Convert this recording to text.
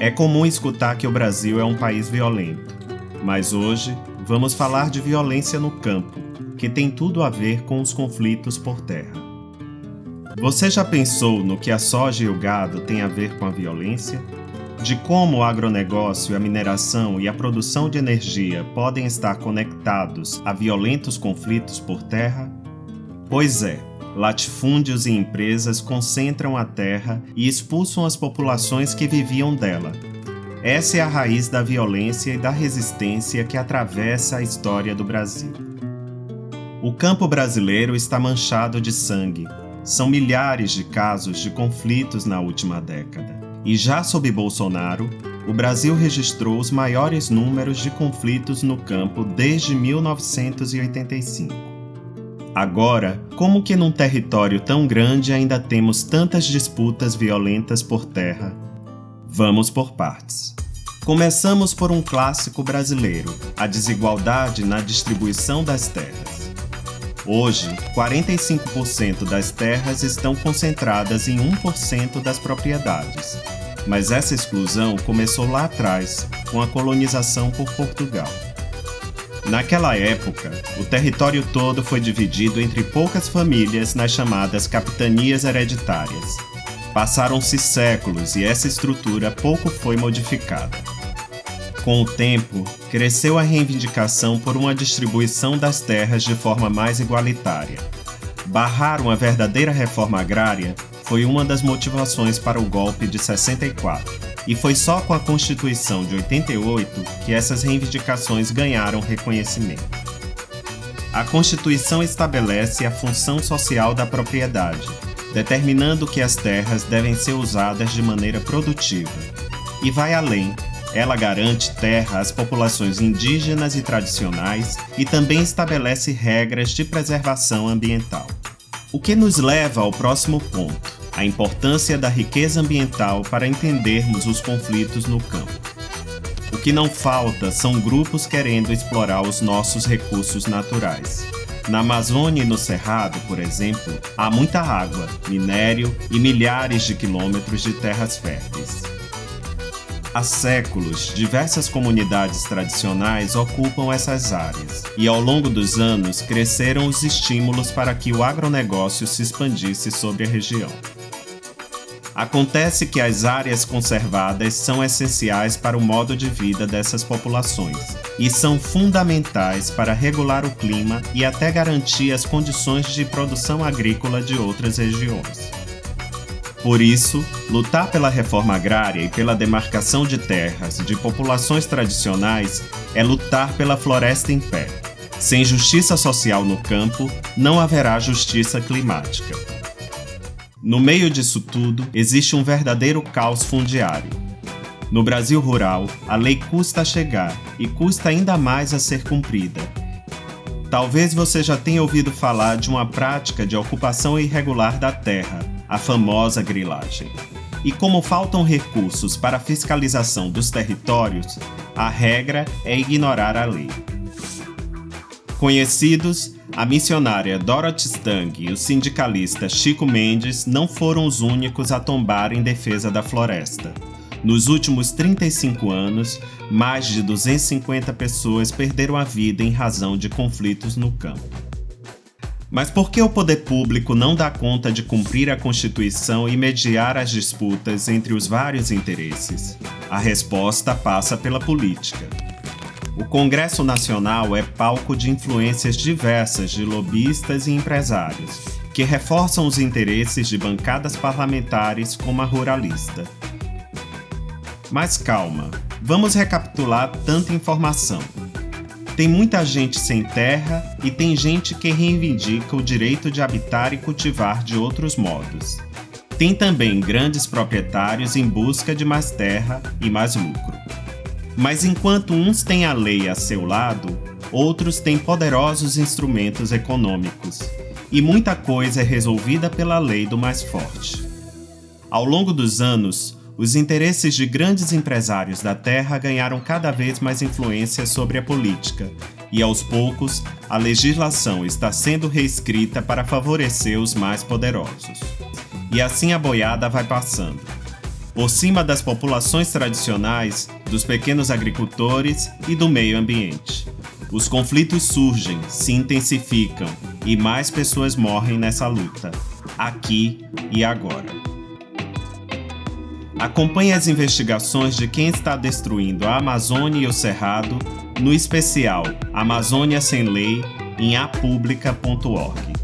É comum escutar que o Brasil é um país violento, mas hoje vamos falar de violência no campo, que tem tudo a ver com os conflitos por terra. Você já pensou no que a soja e o gado têm a ver com a violência? De como o agronegócio, a mineração e a produção de energia podem estar conectados a violentos conflitos por terra? Pois é, latifúndios e empresas concentram a terra e expulsam as populações que viviam dela. Essa é a raiz da violência e da resistência que atravessa a história do Brasil. O campo brasileiro está manchado de sangue. São milhares de casos de conflitos na última década. E já sob Bolsonaro, o Brasil registrou os maiores números de conflitos no campo desde 1985. Agora, como que num território tão grande ainda temos tantas disputas violentas por terra? Vamos por partes. Começamos por um clássico brasileiro, a desigualdade na distribuição das terras. Hoje, 45% das terras estão concentradas em 1% das propriedades, mas essa exclusão começou lá atrás, com a colonização por Portugal. Naquela época, o território todo foi dividido entre poucas famílias nas chamadas capitanias hereditárias. Passaram-se séculos e essa estrutura pouco foi modificada. Com o tempo, cresceu a reivindicação por uma distribuição das terras de forma mais igualitária. Barrar uma verdadeira reforma agrária foi uma das motivações para o golpe de 64. E foi só com a Constituição de 88 que essas reivindicações ganharam reconhecimento. A Constituição estabelece a função social da propriedade, determinando que as terras devem ser usadas de maneira produtiva. E vai além, ela garante terra às populações indígenas e tradicionais e também estabelece regras de preservação ambiental. O que nos leva ao próximo ponto. A importância da riqueza ambiental para entendermos os conflitos no campo. O que não falta são grupos querendo explorar os nossos recursos naturais. Na Amazônia e no Cerrado, por exemplo, há muita água, minério e milhares de quilômetros de terras férteis. Há séculos, diversas comunidades tradicionais ocupam essas áreas, e ao longo dos anos cresceram os estímulos para que o agronegócio se expandisse sobre a região. Acontece que as áreas conservadas são essenciais para o modo de vida dessas populações e são fundamentais para regular o clima e até garantir as condições de produção agrícola de outras regiões. Por isso, lutar pela reforma agrária e pela demarcação de terras de populações tradicionais é lutar pela floresta em pé. Sem justiça social no campo, não haverá justiça climática. No meio disso tudo, existe um verdadeiro caos fundiário. No Brasil rural, a lei custa a chegar e custa ainda mais a ser cumprida. Talvez você já tenha ouvido falar de uma prática de ocupação irregular da terra, a famosa grilagem. E como faltam recursos para a fiscalização dos territórios, a regra é ignorar a lei. Conhecidos, a missionária Dorothy Stang e o sindicalista Chico Mendes não foram os únicos a tombar em defesa da floresta. Nos últimos 35 anos, mais de 250 pessoas perderam a vida em razão de conflitos no campo. Mas por que o poder público não dá conta de cumprir a Constituição e mediar as disputas entre os vários interesses? A resposta passa pela política. O Congresso Nacional é palco de influências diversas de lobistas e empresários, que reforçam os interesses de bancadas parlamentares como a ruralista. Mas calma, vamos recapitular tanta informação. Tem muita gente sem terra e tem gente que reivindica o direito de habitar e cultivar de outros modos. Tem também grandes proprietários em busca de mais terra e mais lucro. Mas enquanto uns têm a lei a seu lado, outros têm poderosos instrumentos econômicos. E muita coisa é resolvida pela lei do mais forte. Ao longo dos anos, os interesses de grandes empresários da terra ganharam cada vez mais influência sobre a política, e aos poucos, a legislação está sendo reescrita para favorecer os mais poderosos. E assim a boiada vai passando. por cima das populações tradicionais, dos pequenos agricultores e do meio ambiente. Os conflitos surgem, se intensificam e mais pessoas morrem nessa luta, aqui e agora. Acompanhe as investigações de quem está destruindo a Amazônia e o Cerrado no especial Amazônia Sem Lei em apublica.org.